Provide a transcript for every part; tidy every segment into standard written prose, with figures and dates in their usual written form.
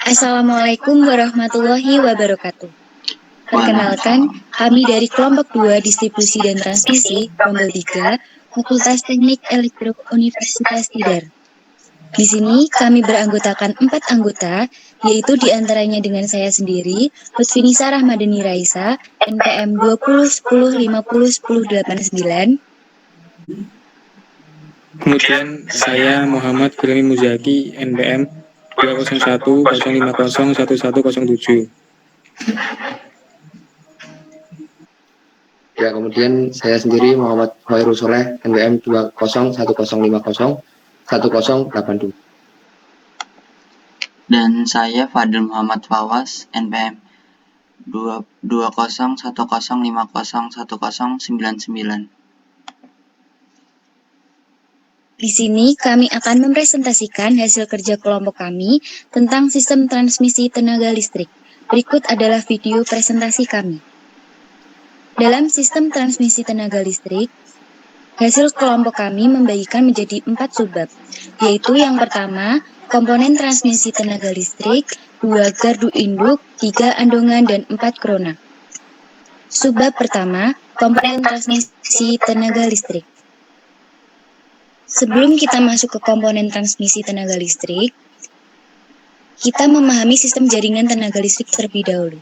Assalamualaikum warahmatullahi wabarakatuh. Perkenalkan, kami dari kelompok 2 Distribusi dan Transmisi, Rombel 3, Fakultas Teknik Elektro Universitas Tidar. Di sini kami beranggotakan 4 anggota, yaitu diantaranya dengan saya sendiri, Lutfinisa Rahmadani Raisa, NPM 20 10 50 10 89. Kemudian saya Muhammad Firly Muzaki, NPM 201 050 1107. Ya, kemudian saya sendiri Muhammad Hoirul Soleh, NPM 201050 1082. Dan saya Fadil Muhammad Fawas, NPM 2010501099. Di sini kami akan mempresentasikan hasil kerja kelompok kami tentang sistem transmisi tenaga listrik. Berikut adalah video presentasi kami. Dalam sistem transmisi tenaga listrik, hasil kelompok kami membagikan menjadi 4 subbab, yaitu yang pertama, komponen transmisi tenaga listrik, 2 gardu induk, 3 andongan, dan 4 krona. Subbab pertama, komponen transmisi tenaga listrik. Sebelum kita masuk ke komponen transmisi tenaga listrik, kita memahami sistem jaringan tenaga listrik terlebih dahulu.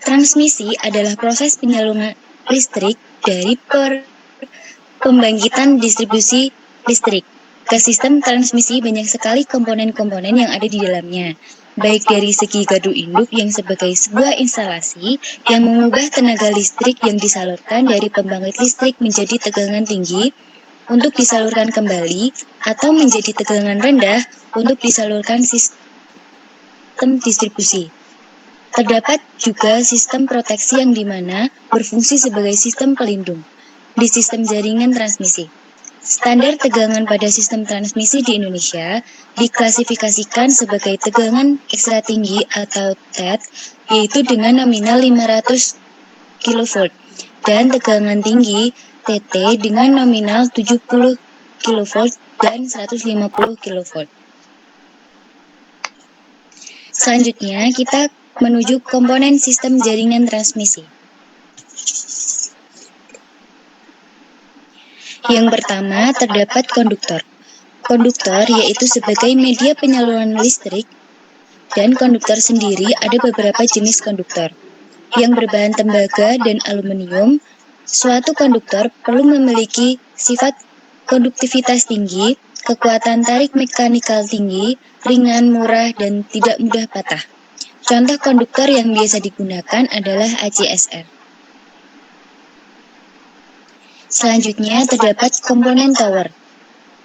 Transmisi adalah proses penyaluran listrik dari pembangkitan distribusi listrik. Ke sistem transmisi banyak sekali komponen-komponen yang ada di dalamnya, baik dari segi gardu induk yang sebagai sebuah instalasi yang mengubah tenaga listrik yang disalurkan dari pembangkit listrik menjadi tegangan tinggi untuk disalurkan kembali atau menjadi tegangan rendah untuk disalurkan sistem distribusi. Terdapat juga sistem proteksi yang dimana berfungsi sebagai sistem pelindung di sistem jaringan transmisi. Standar tegangan pada sistem transmisi di Indonesia diklasifikasikan sebagai tegangan ekstra tinggi atau TET, yaitu dengan nominal 500 kV, dan tegangan tinggi TT dengan nominal 70 kV dan 150 kV. Selanjutnya, kita menuju komponen sistem jaringan transmisi. Yang pertama, terdapat konduktor. Konduktor yaitu sebagai media penyaluran listrik, dan konduktor sendiri ada beberapa jenis konduktor. Yang berbahan tembaga dan aluminium, suatu konduktor perlu memiliki sifat konduktivitas tinggi, kekuatan tarik mekanikal tinggi, ringan, murah, dan tidak mudah patah. Contoh konduktor yang biasa digunakan adalah ACSR. Selanjutnya terdapat komponen tower.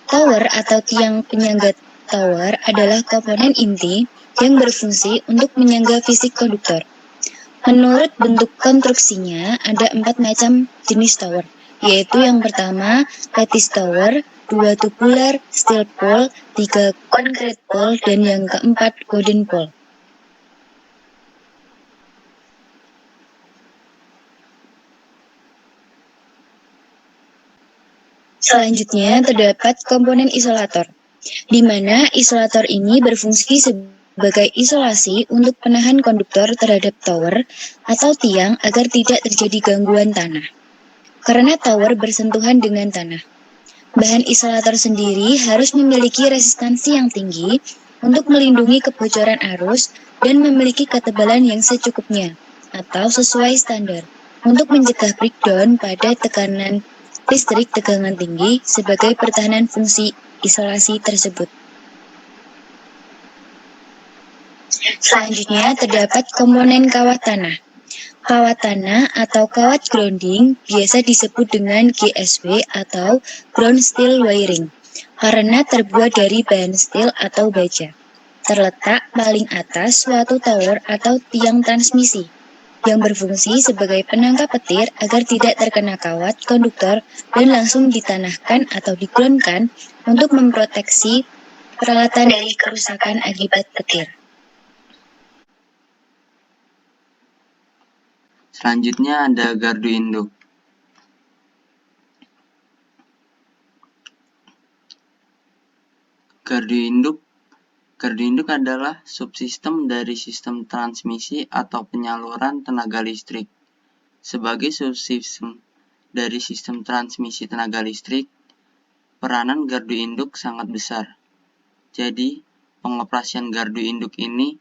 Tower atau tiang penyangga tower adalah komponen inti yang berfungsi untuk menyangga fisik konduktor. Menurut bentuk konstruksinya, ada 4 macam jenis tower, yaitu yang pertama, lattice tower, 2 tubular steel pole, 3 concrete pole, dan yang keempat, wooden pole. Selanjutnya, terdapat komponen isolator, di mana isolator ini berfungsi sebagai isolasi untuk penahan konduktor terhadap tower atau tiang agar tidak terjadi gangguan tanah. Karena tower bersentuhan dengan tanah, bahan isolator sendiri harus memiliki resistansi yang tinggi untuk melindungi kebocoran arus dan memiliki ketebalan yang secukupnya atau sesuai standar untuk mencegah breakdown pada tekanan listrik tegangan tinggi sebagai pertahanan fungsi isolasi tersebut. Selanjutnya terdapat komponen kawat tanah. Kawat tanah atau kawat grounding biasa disebut dengan GSW atau ground steel wiring karena terbuat dari bahan steel atau baja. Terletak paling atas suatu tower atau tiang transmisi yang berfungsi sebagai penangkap petir agar tidak terkena kawat konduktor dan langsung ditanahkan atau digroundkan untuk memproteksi peralatan dari kerusakan akibat petir. Selanjutnya ada gardu induk. Gardu induk Gardu induk adalah subsistem dari sistem transmisi atau penyaluran tenaga listrik. Sebagai subsistem dari sistem transmisi tenaga listrik, peranan gardu induk sangat besar. Jadi, pengoperasian gardu induk ini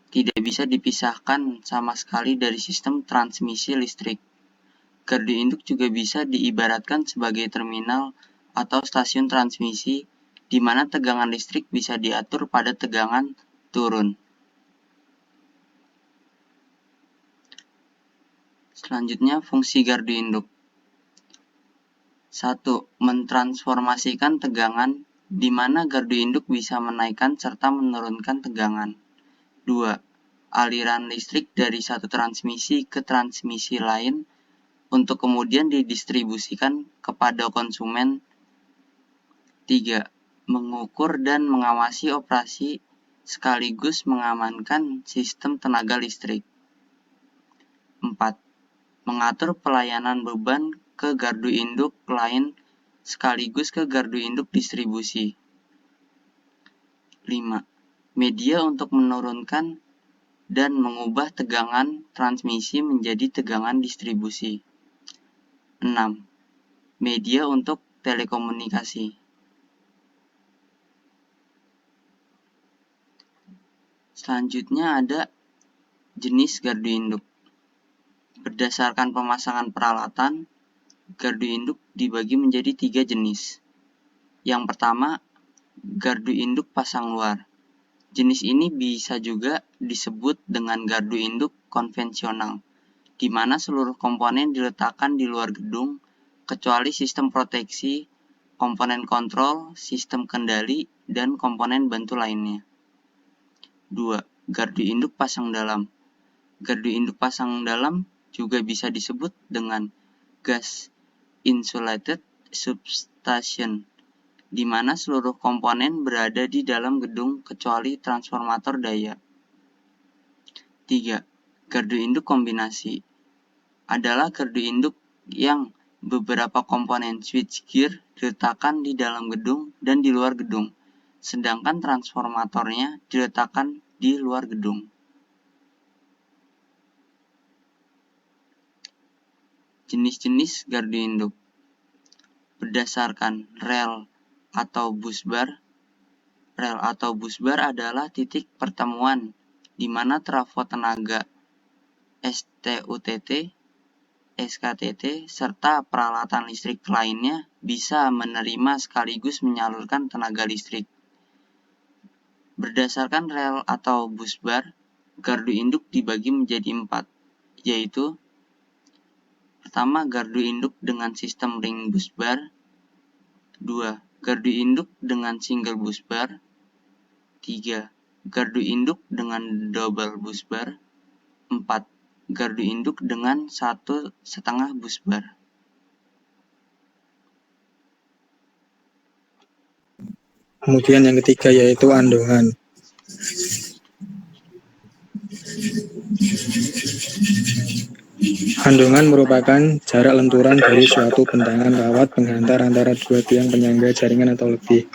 tidak bisa dipisahkan sama sekali dari sistem transmisi listrik. Gardu induk juga bisa diibaratkan sebagai terminal atau stasiun transmisi di mana tegangan listrik bisa diatur pada tegangan turun. Selanjutnya, fungsi gardu induk. 1. Mentransformasikan tegangan, di mana gardu induk bisa menaikkan serta menurunkan tegangan. 2. Aliran listrik dari satu transmisi ke transmisi lain untuk kemudian didistribusikan kepada konsumen. 3. Mengukur dan mengawasi operasi sekaligus mengamankan sistem tenaga listrik. 4. Mengatur pelayanan beban ke gardu induk lain sekaligus ke gardu induk distribusi. 5. Media untuk menurunkan dan mengubah tegangan transmisi menjadi tegangan distribusi. 6. Media untuk telekomunikasi. Selanjutnya ada jenis gardu induk. Berdasarkan pemasangan peralatan, gardu induk dibagi menjadi 3 jenis. Yang pertama, gardu induk pasang luar. Jenis ini bisa juga disebut dengan gardu induk konvensional, di mana seluruh komponen diletakkan di luar gedung, kecuali sistem proteksi, komponen kontrol, sistem kendali, dan komponen bantu lainnya. 2. Gardu induk pasang dalam. Gardu induk pasang dalam juga bisa disebut dengan gas insulated substation, di mana seluruh komponen berada di dalam gedung kecuali transformator daya. 3. Gardu induk kombinasi adalah gardu induk yang beberapa komponen switchgear diletakkan di dalam gedung dan di luar gedung, sedangkan transformatornya diletakkan di luar gedung. Jenis-jenis gardu induk. Berdasarkan rel atau busbar. Rel atau busbar adalah titik pertemuan di mana trafo tenaga STUTT, SKTT, serta peralatan listrik lainnya bisa menerima sekaligus menyalurkan tenaga listrik. Berdasarkan rel atau busbar, gardu induk dibagi menjadi 4, yaitu pertama, gardu induk dengan sistem ring busbar. 2. Gardu induk dengan single busbar. 3. Gardu induk dengan double busbar. 4. Gardu induk dengan 1,5 busbar. Kemudian yang ketiga yaitu andongan. Andongan merupakan jarak lenturan dari suatu bentangan kawat penghantar antara dua tiang penyangga jaringan atau lebih,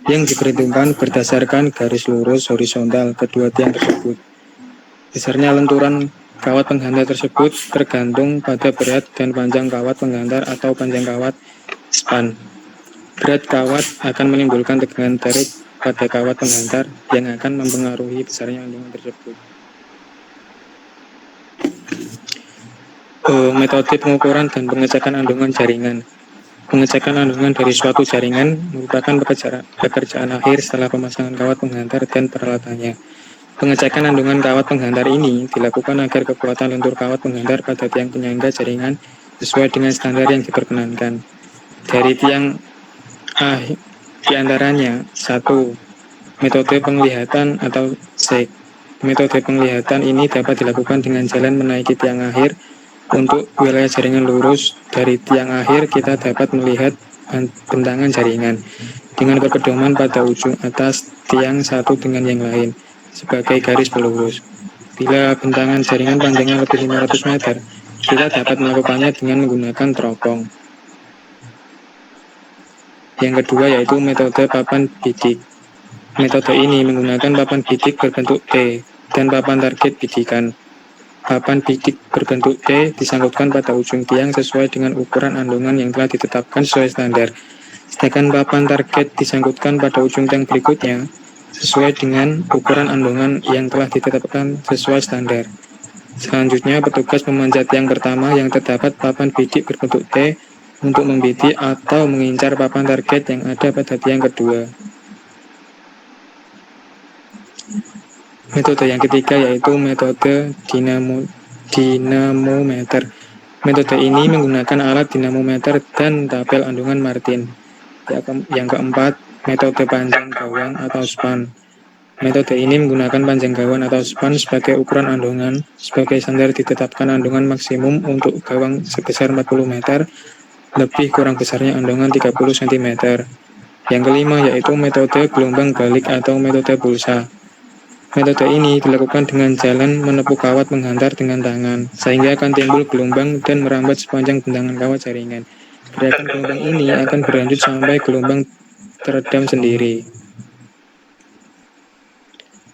yang diperhitungkan berdasarkan garis lurus horizontal kedua tiang tersebut. Besarnya lenturan kawat penghantar tersebut tergantung pada berat dan panjang kawat penghantar atau panjang kawat span. Berat kawat akan menimbulkan tegangan tarik pada kawat penghantar yang akan mempengaruhi besarnya andongan tersebut. Metode pengukuran dan pengecekan andongan jaringan. Pengecekan andongan dari suatu jaringan merupakan pekerjaan akhir setelah pemasangan kawat penghantar dan peralatannya. Pengecekan andongan kawat penghantar ini dilakukan agar kekuatan lentur kawat penghantar pada tiang penyangga jaringan sesuai dengan standar yang diperkenankan. Dari tiang di antaranya 1. Metode penglihatan atau cek. Metode penglihatan ini dapat dilakukan dengan jalan menaiki tiang akhir. Untuk wilayah jaringan lurus dari tiang akhir kita dapat melihat bentangan jaringan dengan berpedoman pada ujung atas tiang satu dengan yang lain sebagai garis pelurus. Bila bentangan jaringan panjangnya lebih 500 meter, kita dapat melakukannya dengan menggunakan teropong. Yang kedua yaitu metode papan bidik. Metode ini menggunakan papan bidik berbentuk T dan papan target bidikan. Papan bidik berbentuk T disangkutkan pada ujung tiang sesuai dengan ukuran andungan yang telah ditetapkan sesuai standar. Sedangkan papan target disangkutkan pada ujung tiang berikutnya sesuai dengan ukuran andungan yang telah ditetapkan sesuai standar. Selanjutnya, petugas memanjat tiang pertama yang terdapat papan bidik berbentuk T untuk membidik atau mengincar papan target yang ada pada tiang kedua. Metode yang ketiga yaitu metode dinamometer. Metode ini menggunakan alat dinamometer dan tabel andungan Martin. Yang keempat, metode panjang gawang atau span. Metode ini menggunakan panjang gawang atau span sebagai ukuran andungan. Sebagai standar ditetapkan andungan maksimum untuk gawang sebesar 40 meter, lebih kurang besarnya andungan 30 cm. Yang kelima yaitu metode gelombang balik atau metode pulsa. Metode ini dilakukan dengan jalan menepuk kawat menghantar dengan tangan, sehingga akan timbul gelombang dan merambat sepanjang bentangan kawat jaringan. Gerakan gelombang ini akan berlanjut sampai gelombang teredam sendiri.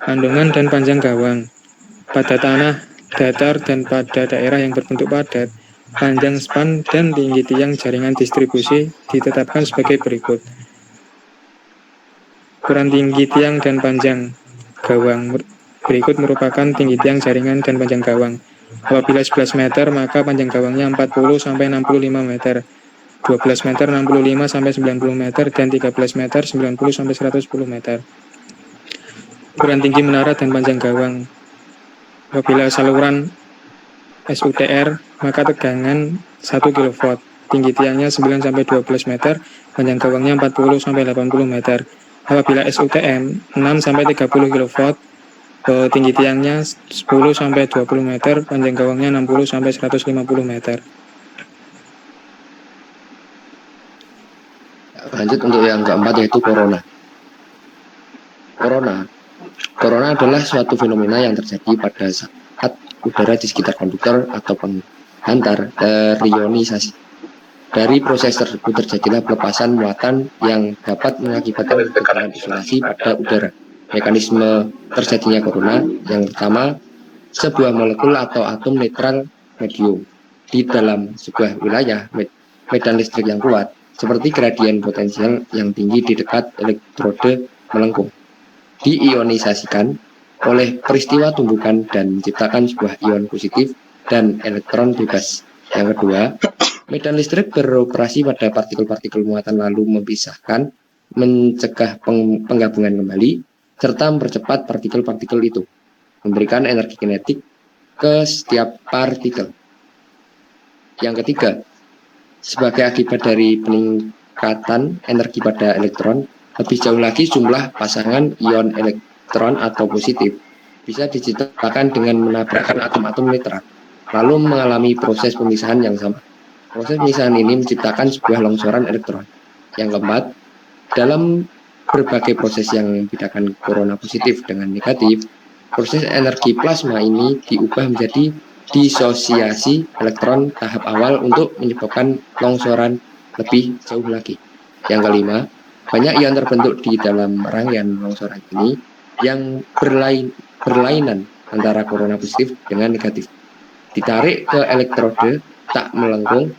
Andungan dan panjang gawang. Pada tanah datar dan pada daerah yang berbentuk padat, panjang span dan tinggi tiang jaringan distribusi ditetapkan sebagai berikut. Ukuran tinggi tiang dan panjang gawang berikut merupakan tinggi tiang jaringan dan panjang gawang. Apabila 11 meter, maka panjang gawangnya 40 sampai 65 meter, 12 meter 65 sampai 90 meter, dan 13 meter 90 sampai 110 meter. Ukuran tinggi menara dan panjang gawang. Apabila saluran SUTR, maka tegangan 1 kV, tinggi tiangnya 9 sampai 12 meter, panjang gawangnya 40 sampai 80 meter. Apabila SUTM 6 sampai 30 kV, tinggi tiangnya 10 sampai 20 meter, panjang gawangnya 60 sampai 150 meter. Lanjut untuk yang keempat yaitu corona. Corona adalah suatu fenomena yang terjadi pada saat udara di sekitar konduktor atau penghantar terionisasi. Dari proses tersebut terjadilah pelepasan muatan yang dapat mengakibatkan tekanan isolasi pada udara. Mekanisme terjadinya corona yang pertama, sebuah molekul atau atom netral medium di dalam sebuah wilayah medan listrik yang kuat, seperti gradien potensial yang tinggi di dekat elektrode melengkung, diionisasikan oleh peristiwa tumbukan dan menciptakan sebuah ion positif dan elektron bebas. Yang kedua, medan listrik beroperasi pada partikel-partikel muatan lalu memisahkan, mencegah penggabungan kembali, serta mempercepat partikel-partikel itu, memberikan energi kinetik ke setiap partikel. Yang ketiga, sebagai akibat dari peningkatan energi pada elektron, lebih jauh lagi jumlah pasangan ion elektron atau positif bisa diciptakan dengan menabrakkan atom-atom netral, lalu mengalami proses pemisahan yang sama. Proses pemisahan ini menciptakan sebuah longsoran elektron. Yang keempat, dalam berbagai proses yang membedakan corona positif dengan negatif, proses energi plasma ini diubah menjadi disosiasi elektron tahap awal untuk menyebabkan longsoran lebih jauh lagi. Yang kelima, banyak ion terbentuk di dalam rangkaian longsoran ini yang berlainan antara corona positif dengan negatif. Ditarik ke elektrode tak melengkung,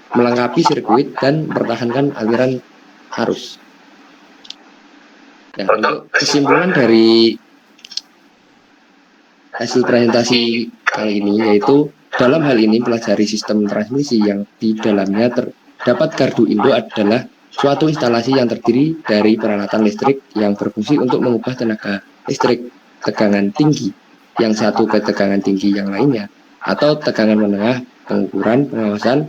melengkapi sirkuit dan mempertahankan aliran arus. Nah, untuk kesimpulan dari hasil presentasi kali ini yaitu dalam hal ini pelajari sistem transmisi yang di dalamnya terdapat gardu induk adalah suatu instalasi yang terdiri dari peralatan listrik yang berfungsi untuk mengubah tenaga listrik tegangan tinggi yang satu ke tegangan tinggi yang lainnya, atau tegangan menengah, pengukuran, pengawasan,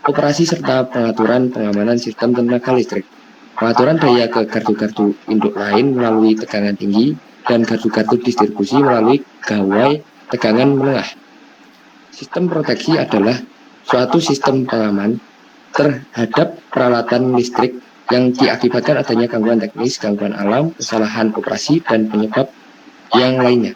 operasi serta pengaturan pengamanan sistem tenaga listrik, pengaturan daya ke gardu-gardu induk lain melalui tegangan tinggi, dan gardu-gardu distribusi melalui gawai tegangan menengah. Sistem proteksi adalah suatu sistem pengaman terhadap peralatan listrik yang diakibatkan adanya gangguan teknis, gangguan alam, kesalahan operasi, dan penyebab yang lainnya.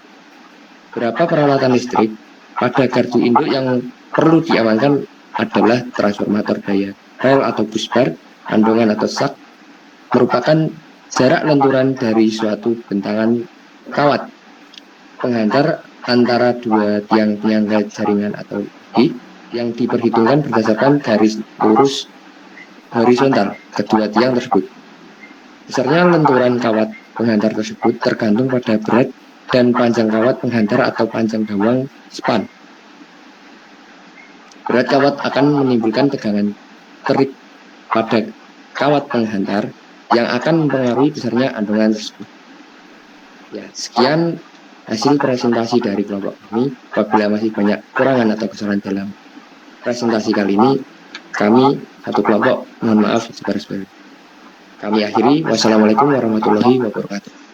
Beberapa peralatan listrik pada gardu induk yang perlu diamankan adalah transformator daya rel atau busbar, andongan atau sak, merupakan Jarak lenturan dari suatu bentangan kawat penghantar antara dua tiang penyangga jaringan atau lebih yang diperhitungkan berdasarkan garis lurus horizontal kedua tiang tersebut. Besarnya lenturan kawat penghantar tersebut tergantung pada berat dan panjang kawat penghantar atau panjang dawang span. Berat kawat akan menimbulkan tegangan terik pada kawat penghantar yang akan mempengaruhi besarnya andongan tersebut. Ya, sekian hasil presentasi dari kelompok kami. Apabila masih banyak kekurangan atau kesalahan dalam presentasi kali ini, kami satu kelompok mohon maaf sebar-sebar. Kami akhiri. Wassalamualaikum warahmatullahi wabarakatuh.